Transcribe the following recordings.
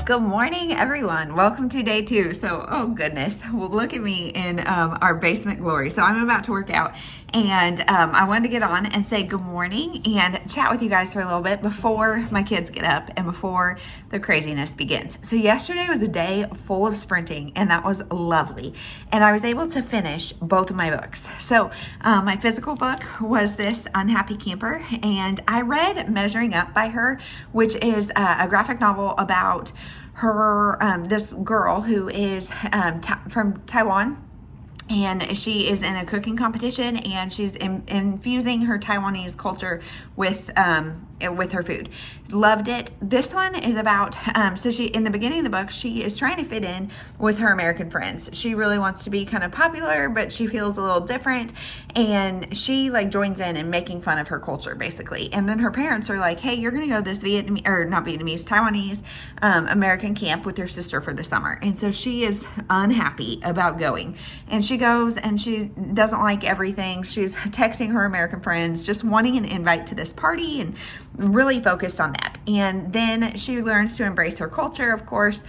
Good morning, everyone. Welcome to day 2. So, oh goodness, well, look at me in our basement glory. So I'm about to work out, and I wanted to get on and say good morning and chat with you guys for a little bit before my kids get up and before the craziness begins. So yesterday was a day full of sprinting, and that was lovely. And I was able to finish both of my books. So my physical book was this Unhappy Camper, and I read Measuring Up by her, which is a graphic novel about her, this girl who is from Taiwan, and she is in a cooking competition, and she's infusing her Taiwanese culture with her food. Loved it. This one is about, so she, in the beginning of the book, she is trying to fit in with her American friends. She really wants to be kind of popular, but she feels a little different, and she like joins in and making fun of her culture, basically. And then her parents are like, hey, you're going to go to this Taiwanese American camp with your sister for the summer. And so she is unhappy about going, and she goes, and she doesn't like everything. She's texting her American friends, just wanting an invite to this party, and really focused on that. And then she learns to embrace her culture, of course.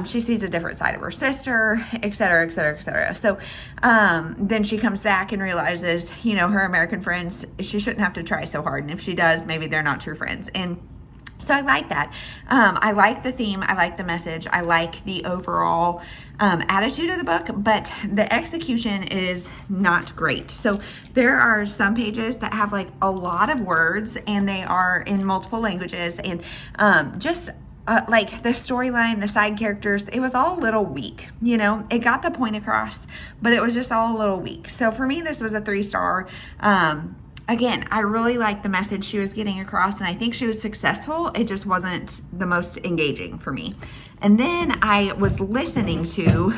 She sees a different side of her sister, et cetera, et cetera, et cetera. So then she comes back and realizes, you know, her American friends, she shouldn't have to try so hard. And if she does, maybe they're not true friends. And so I like that. I like the theme. I like the message. I like the overall attitude of the book, but the execution is not great. So there are some pages that have like a lot of words, and they are in multiple languages, and like the storyline, the side characters, it was all a little weak. You know, it got the point across, but it was just all a little weak. So for me, this was a 3-star. Again, I really liked the message she was getting across, and I think she was successful. It just wasn't the most engaging for me. And then I was listening to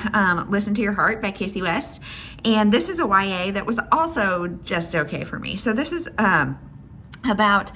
Listen to Your Heart by Casey West, and this is a YA that was also just okay for me. So this is about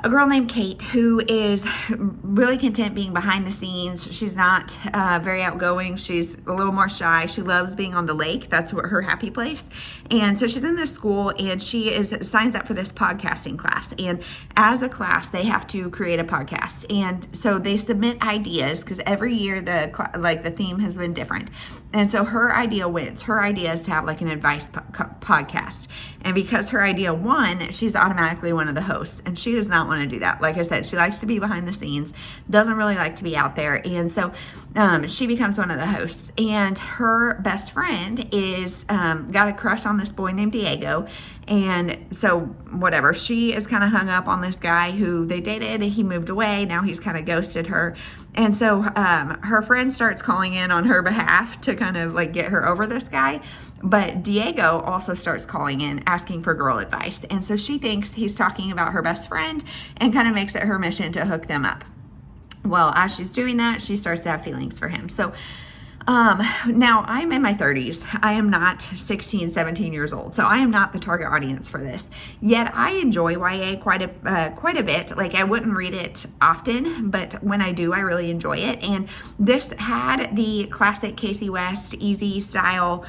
a girl named Kate who is really content being behind the scenes. She's not very outgoing. She's a little more shy. She loves being on the lake. That's her happy place. And so she's in this school, and she signs up for this podcasting class. And as a class, they have to create a podcast. And so they submit ideas, because every year the theme has been different. And so her idea wins. Her idea is to have like an advice podcast. And because her idea won, she's automatically one of the hosts. And she does not want to do that. Like I said, she likes to be behind the scenes, doesn't really like to be out there. And so she becomes one of the hosts. And her best friend is got a crush on this boy named Diego. And so whatever, she is kind of hung up on this guy who they dated. He moved away. Now he's kind of ghosted her. And so her friend starts calling in on her behalf to kind of like get her over this guy. But Diego also starts calling in asking for girl advice. And so she thinks he's talking about her best friend and kind of makes it her mission to hook them up. Well, as she's doing that, she starts to have feelings for him. So now I'm in my 30s. I am not 16, 17 years old. So I am not the target audience for this. Yet I enjoy YA quite a bit. Like, I wouldn't read it often, but when I do, I really enjoy it. And this had the classic Casey West, easy style,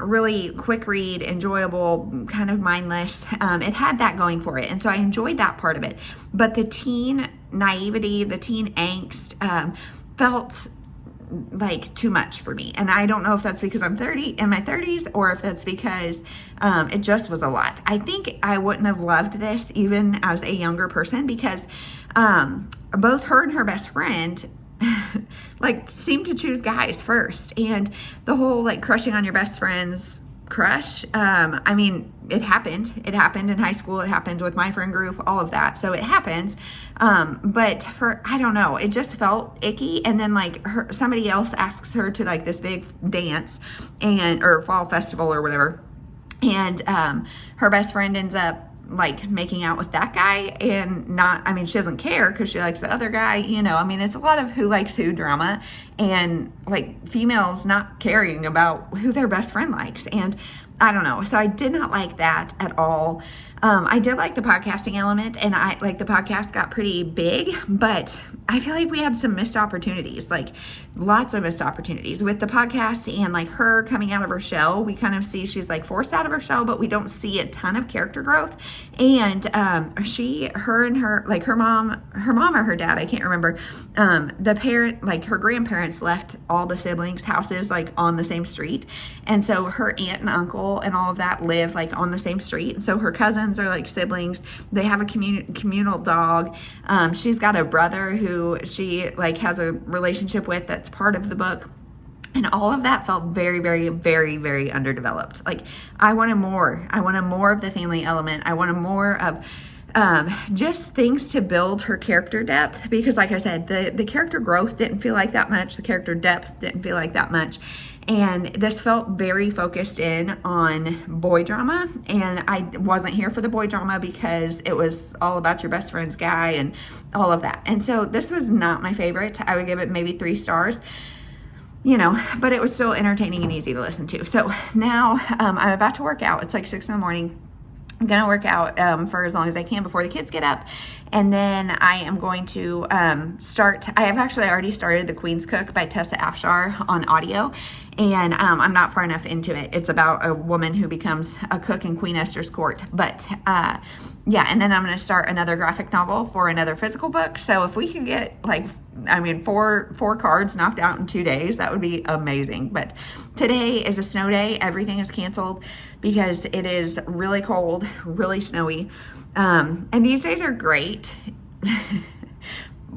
really quick read, enjoyable, kind of mindless. It had that going for it. And so I enjoyed that part of it. But the teen naivety, the teen angst, felt like too much for me. And I don't know if that's because I'm in my 30s, or if that's because it just was a lot. I think I wouldn't have loved this even as a younger person, because both her and her best friend like seemed to choose guys first. And the whole like crushing on your best friend's crush, I mean, it happened in high school, it happened with my friend group, all of that, so it happens, but I don't know, it just felt icky. And then like somebody else asks her to like this big dance or fall festival or whatever, and her best friend ends up like making out with that guy, and she doesn't care because she likes the other guy, you know. I mean, it's a lot of who likes who drama, and like females not caring about who their best friend likes. And I don't know. So I did not like that at all. I did like the podcasting element, and I like the podcast got pretty big, but I feel like we had some missed opportunities, like lots of missed opportunities with the podcast and like her coming out of her shell. We kind of see she's like forced out of her shell, but we don't see a ton of character growth. And her mom or her dad, I can't remember, the parent, like her grandparents left all the siblings' houses like on the same street. And so her aunt and uncle and all of that live like on the same street. And so her cousins are like siblings. They have a communal dog. She's got a brother who she like has a relationship with that's part of the book. And all of that felt very, very, very, very underdeveloped. Like I wanted more. I wanted more of the family element. I wanted more of just things to build her character depth, because like I said, the character growth didn't feel like that much. The character depth didn't feel like that much. And this felt very focused in on boy drama. And I wasn't here for the boy drama because it was all about your best friend's guy and all of that. And so this was not my favorite. I would give it maybe 3 stars. But it was still entertaining and easy to listen to. So now I'm about to work out. It's like 6 in the morning. I'm going to work out for as long as I can before the kids get up. And then I am going to I have actually already started The Queen's Cook by Tessa Afshar on audio. And I'm not far enough into it. It's about a woman who becomes a cook in Queen Esther's court. But and then I'm going to start another graphic novel for another physical book. So if we could get 4 cards knocked out in 2 days, that would be amazing. But today is a snow day. Everything is canceled because it is really cold, really snowy. And these days are great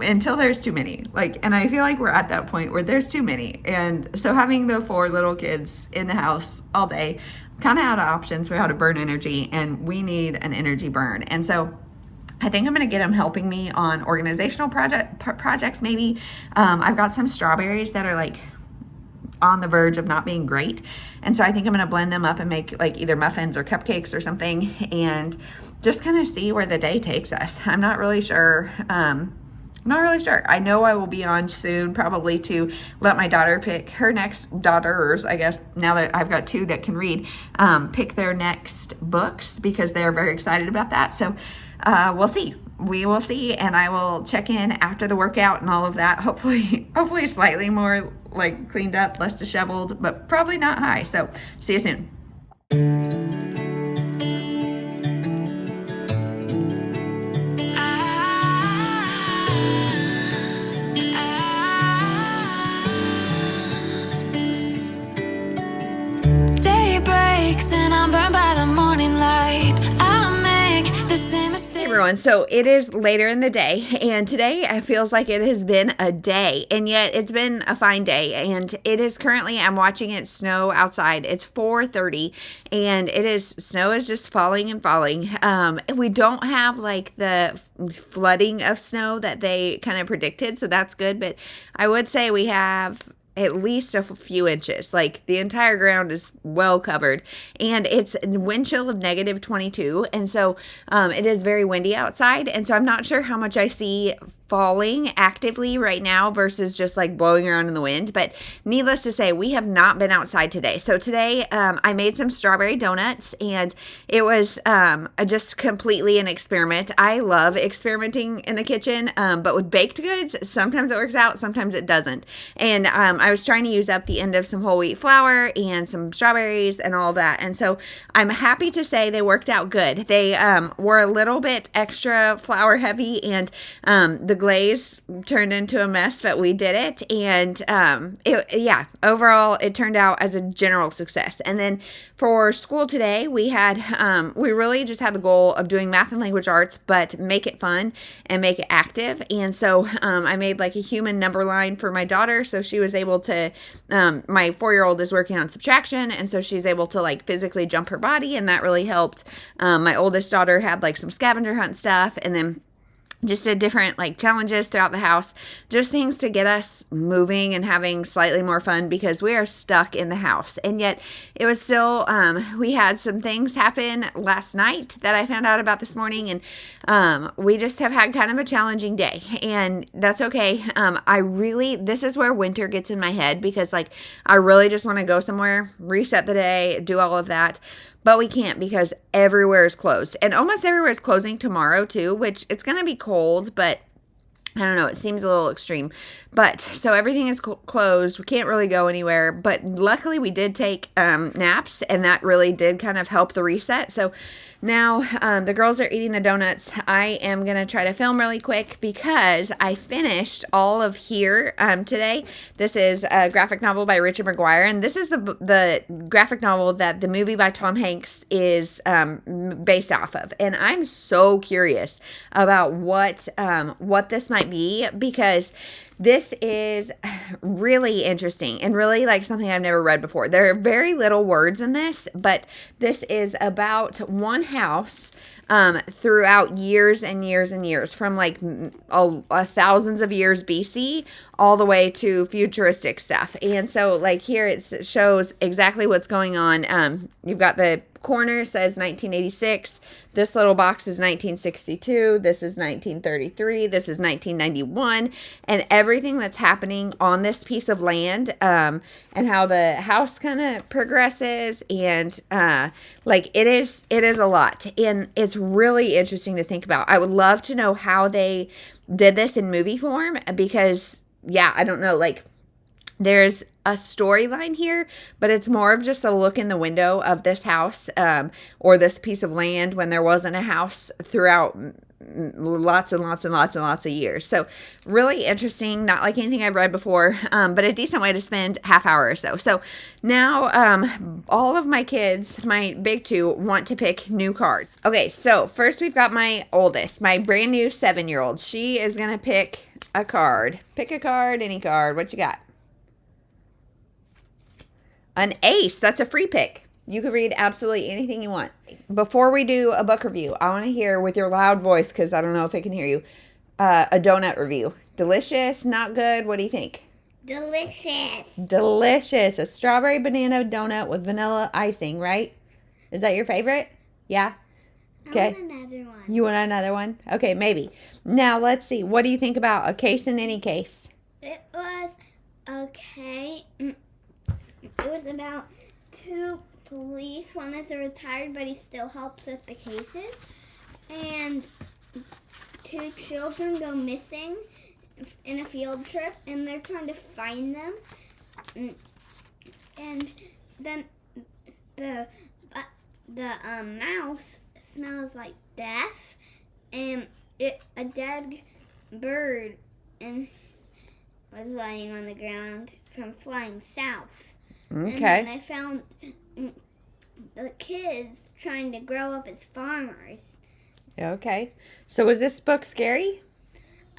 until there's too many. And I feel like we're at that point where there's too many. And so having the 4 little kids in the house all day, kind of out of options for how to burn energy, and we need an energy burn. And so I think I'm going to get them helping me on organizational projects maybe. I've got some strawberries that are like on the verge of not being great. And so I think I'm going to blend them up and make like either muffins or cupcakes or something, and just kind of see where the day takes us. I'm not really sure. I know I will be on soon, probably to let my daughter pick her next daughters, I guess, now that I've got 2 that can read, pick their next books, because they're very excited about that. So we'll see. We will see, and I will check in after the workout and all of that. Hopefully slightly more like cleaned up, less disheveled, but probably not high. So see you soon. And I'm burned by the morning light. I make the same mistake. Hey everyone, so it is later in the day, and today it feels like it has been a day, and yet it's been a fine day. And it is currently, I'm watching it snow outside. It's 4:30, and snow is just falling and falling. We don't have like the flooding of snow that they kind of predicted, so that's good. But I would say we have at least a few inches. Like the entire ground is well covered, and it's wind chill of -22. And so it is very windy outside. And so I'm not sure how much I see falling actively right now versus just like blowing around in the wind. But needless to say, we have not been outside today. So today I made some strawberry donuts, and it was just completely an experiment. I love experimenting in the kitchen, but with baked goods, sometimes it works out, sometimes it doesn't. And I was trying to use up the end of some whole wheat flour and some strawberries and all that. And so I'm happy to say they worked out good. They were a little bit extra flour heavy, and the glaze turned into a mess, but we did it. And overall it turned out as a general success. And then for school today, we really just had the goal of doing math and language arts, but make it fun and make it active. And so I made like a human number line for my daughter, so she was able to, my 4-year-old is working on subtraction, and so she's able to like physically jump her body, and that really helped. My oldest daughter had like some scavenger hunt stuff, and then just a different like challenges throughout the house, just things to get us moving and having slightly more fun because we are stuck in the house. And yet it was still, we had some things happen last night that I found out about this morning, and we just have had kind of a challenging day, and that's okay. This is where winter gets in my head because like I really just want to go somewhere, reset the day, do all of that. But we can't because everywhere is closed. And almost everywhere is closing tomorrow too, which it's going to be cold, but I don't know. It seems a little extreme. But so everything is closed. We can't really go anywhere. But luckily we did take naps, and that really did kind of help the reset. So now the girls are eating the donuts. I am going to try to film really quick because I finished all of Here today. This is a graphic novel by Richard McGuire, and this is the graphic novel that the movie by Tom Hanks is based off of. And I'm so curious about what this might be, because this is really interesting and really like something I've never read before. There are very little words in this, but this is about one house throughout years and years and years, from like thousands of years BC all the way to futuristic stuff. And so like here it shows exactly what's going on. You've got the corner says 1986. This little box is 1962. This is 1933. This is 1991. And everything that's happening on this piece of land, and how the house kind of progresses, and like it is a lot, and it's really interesting to think about. I would love to know how they did this in movie form, because yeah, I don't know, like there's a storyline here, but it's more of just a look in the window of this house, or this piece of land when there wasn't a house throughout lots and lots and lots and lots of years. So really interesting, not like anything I've read before, but a decent way to spend half hour or so. So now all of my kids, my big two, want to pick new cards. Okay, so first we've got my oldest, my brand new 7-year-old. She is going to pick a card. Pick a card, any card. What you got? An ace. That's a free pick. You could read absolutely anything you want. Before we do a book review, I want to hear with your loud voice, because I don't know if I can hear you, a donut review. Delicious? Not good? What do you think? Delicious. Delicious. A strawberry banana donut with vanilla icing, right? Is that your favorite? Yeah? Okay. I want another one. You want another one? Okay, maybe. Now, let's see. What do you think about a case in any case? It was okay. It was about two police. One is a retired, but he still helps with the cases. And two children go missing in a field trip, and they're trying to find them. And then the mouse smells like death, and a dead bird and was lying on the ground from flying south. Okay. And then they found the kids trying to grow up as farmers. Okay. So was this book scary?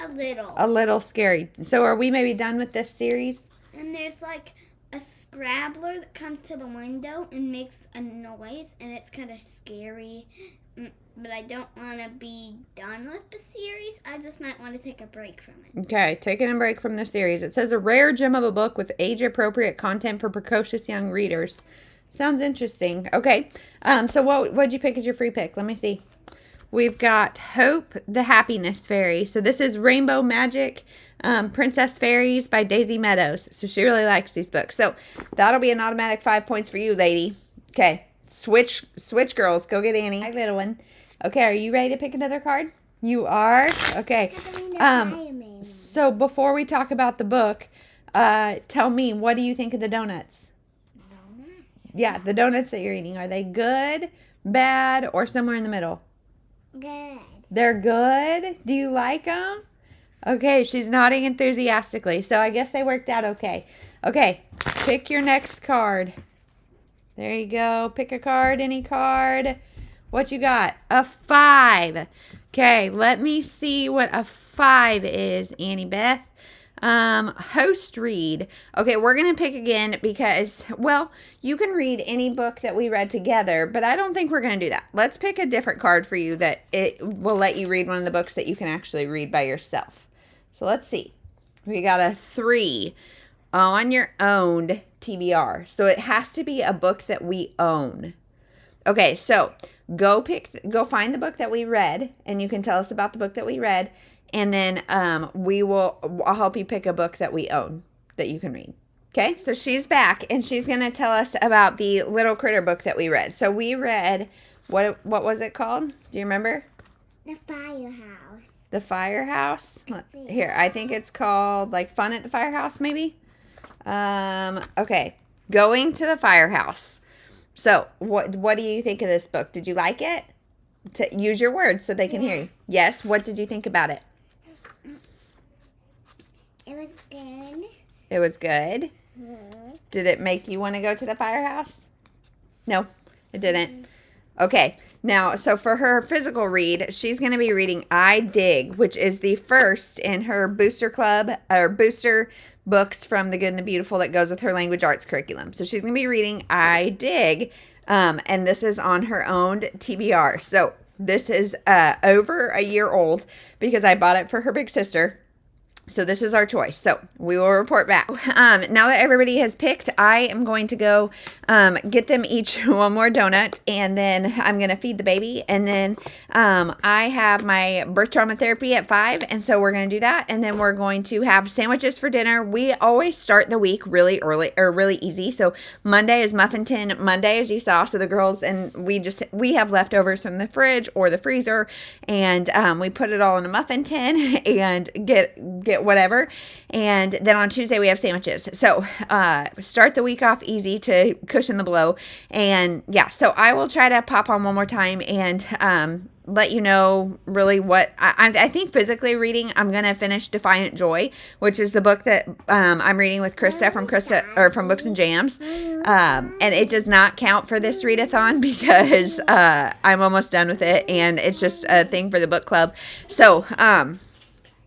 A little. A little scary. So are we maybe done with this series? And there's like a scrabbler that comes to the window and makes a noise, and it's kind of scary. But I don't want to be done with the series. I just might want to take a break from it. Okay, taking a break from the series. It says a rare gem of a book with age-appropriate content for precocious young readers. Sounds interesting. Okay, so what'd you pick as your free pick? Let me see. We've got Hope, the Happiness Fairy. So this is Rainbow Magic Princess Fairies by Daisy Meadows. So she really likes these books. So that'll be an automatic 5 points for you, lady. Okay, switch girls. Go get Annie. Hi, little one. Okay, are you ready to pick another card? You are? Okay. So before we talk about the book, tell me, what do you think of the donuts? Donuts? Yeah, the donuts that you're eating. Are they good, bad, or somewhere in the middle? Good. They're good? Do you like them? Okay, she's nodding enthusiastically. So I guess they worked out okay. Okay, pick your next card. There you go. Pick a card, any card. What you got? A 5. Okay, let me see what a 5 is, Annie Beth. Host read. Okay, we're going to pick again because, well, you can read any book that we read together, but I don't think we're going to do that. Let's pick a different card for you that it will let you read one of the books that you can actually read by yourself. So let's see. We got a 3 on your owned TBR. So it has to be a book that we own. Okay, so go find the book that we read, and you can tell us about the book that we read. And then I'll help you pick a book that we own that you can read. Okay, so she's back, and she's going to tell us about the little critter book that we read. So we read, what was it called? Do you remember? The Firehouse. The Firehouse? Here, I think it's called like Fun at the Firehouse, maybe? Okay, Going to the Firehouse. So what do you think of this book? Did you like it? Use your words so they can hear you. Yes, what did you think about it? It was good. It was good. Did it make you want to go to the firehouse? No, it didn't. Okay, now, so for her physical read, she's going to be reading I Dig, which is the first in her booster club, or booster books from The Good and the Beautiful that goes with her language arts curriculum. So she's going to be reading I Dig, and this is on her owned TBR. So this is over a year old because I bought it for her big sister. So this is our choice. So we will report back. Now that everybody has picked, I am going to go get them each one more donut, and then I'm going to feed the baby. And then I have my birth trauma therapy at 5, and so we're going to do that. And then we're going to have sandwiches for dinner. We always start the week really early or really easy. So Monday is Muffin Tin Monday, as you saw. So the girls and we have leftovers from the fridge or the freezer, and we put it all in a muffin tin and get whatever. And then on Tuesday we have sandwiches. So start the week off easy to cushion the blow. And yeah, so I will try to pop on one more time and let you know really what I think physically reading. I'm going to finish Defiant Joy, which is the book that I'm reading with Krista from Books and Jams. And it does not count for this readathon because I'm almost done with it, and it's just a thing for the book club. So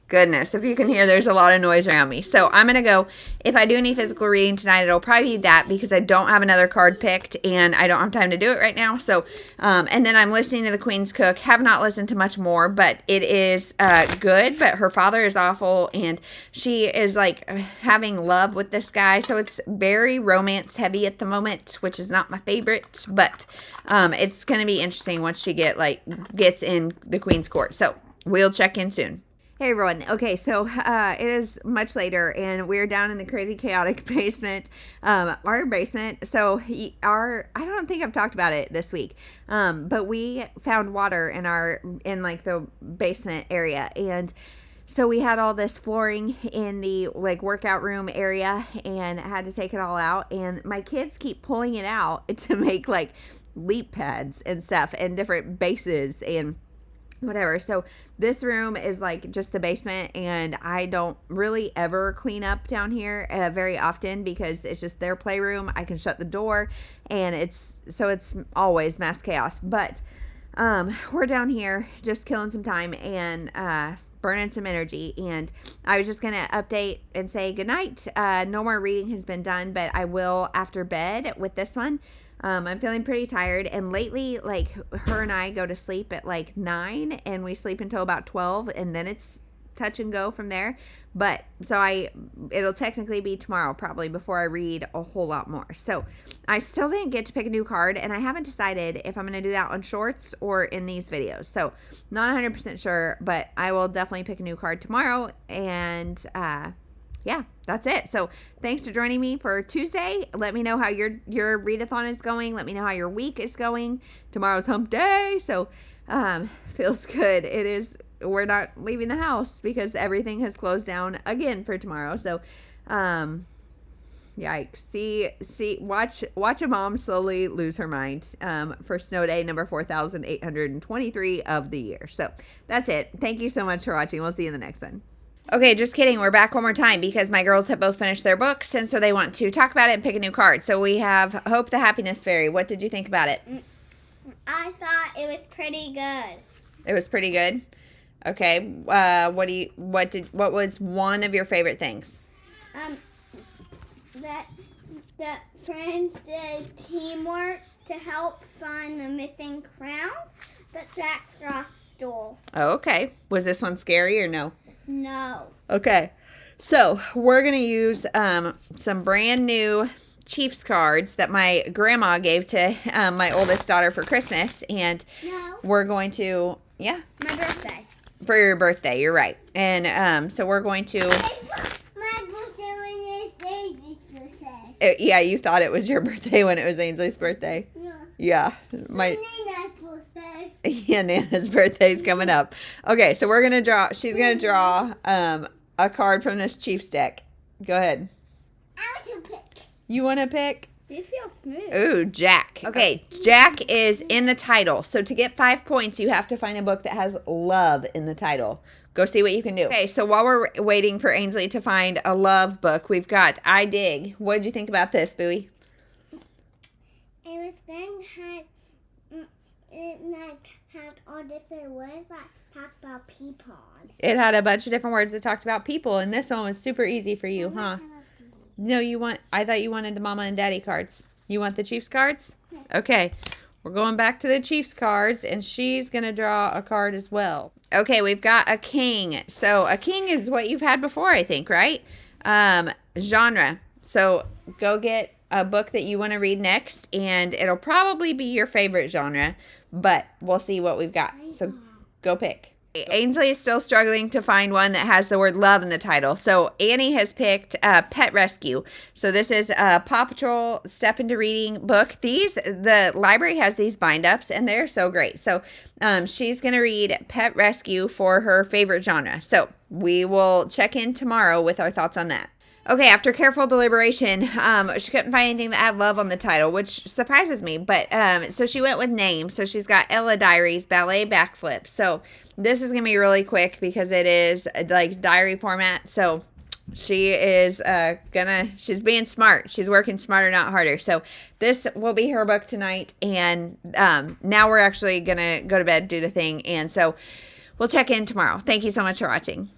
goodness, if you can hear, there's a lot of noise around me. So I'm going to go, if I do any physical reading tonight, it'll probably be that because I don't have another card picked and I don't have time to do it right now. So, and then I'm listening to The Queen's Cook. Have not listened to much more, but it is good, but her father is awful and she is like having love with this guy. So it's very romance heavy at the moment, which is not my favorite, but it's going to be interesting once she gets in the Queen's Court. So we'll check in soon. Hey everyone. Okay, so it is much later and we're down in the crazy chaotic basement. Our basement, so I don't think I've talked about it this week, but we found water in like the basement area, and so we had all this flooring in the like workout room area and had to take it all out, and my kids keep pulling it out to make like leap pads and stuff and different bases and whatever. So this room is like just the basement, and I don't really ever clean up down here very often because it's just their playroom. I can shut the door, and it's always mass chaos. But we're down here just killing some time and burning some energy, and I was just gonna update and say goodnight. No more reading has been done, but I will after bed with this one. I'm feeling pretty tired, and lately, like, her and I go to sleep at like 9 and we sleep until about 12, and then it's touch and go from there. But so it'll technically be tomorrow probably before I read a whole lot more. So I still didn't get to pick a new card, and I haven't decided if I'm going to do that on shorts or in these videos. So not 100% sure, but I will definitely pick a new card tomorrow. And yeah, that's it. So thanks for joining me for Tuesday. Let me know how your readathon is going. Let me know how your week is going. Tomorrow's hump day. So feels good. It is. We're not leaving the house because everything has closed down again for tomorrow. So yikes. Watch a mom slowly lose her mind for snow day number 4,823 of the year. So that's it. Thank you so much for watching. We'll see you in the next one. Okay, just kidding. We're back one more time because my girls have both finished their books, and so they want to talk about it and pick a new card. So we have Hope the Happiness Fairy. What did you think about it? I thought it was pretty good. It was pretty good? Okay. What was one of your favorite things? That the friends did teamwork to help find the missing crowns that Jack Frost stole. Oh, okay. Was this one scary or no? No. Okay. So we're going to use some brand new Chiefs cards that my grandma gave to my oldest daughter for Christmas. And No. we're going to, yeah, My birthday. for your birthday. You're right. And so we're going to, My birthday was Ainsley's birthday. yeah, you thought it was your birthday when it was Ainsley's birthday. Yeah. Yeah. My Nina's birthday. yeah, Nana's birthday's coming up. Okay, so we're going to draw, she's going to draw a card from this Chiefs deck. Go ahead. I want to pick. You want to pick? These feel smooth. Ooh, Jack. Okay, Jack is in the title. So to get 5 points, you have to find a book that has love in the title. Go see what you can do. Okay, so while we're waiting for Ainsley to find a love book, we've got I Dig. What did you think about this, Bowie? It was had all different words that talk about people. It had a bunch of different words that talked about people, and this one was super easy for you, huh? No, I thought you wanted the mama and daddy cards. You want the Chiefs cards? Okay. We're going back to the Chiefs cards, and she's going to draw a card as well. Okay, we've got a king. So a king is what you've had before, I think, right? Genre. So go get a book that you want to read next, and it'll probably be your favorite genre, but we'll see what we've got. So go pick. Ainsley is still struggling to find one that has the word love in the title. So Annie has picked Pet Rescue. So this is a Paw Patrol Step Into Reading book. The library has these bind-ups, and they're so great. So she's going to read Pet Rescue for her favorite genre. So we will check in tomorrow with our thoughts on that. Okay, after careful deliberation, she couldn't find anything that had love on the title, which surprises me. But so she went with names. So she's got Ella Diaries, Ballet Backflip. So this is going to be really quick because it is like diary format. So she is she's being smart. She's working smarter, not harder. So this will be her book tonight. And now we're actually going to go to bed, do the thing. And so we'll check in tomorrow. Thank you so much for watching.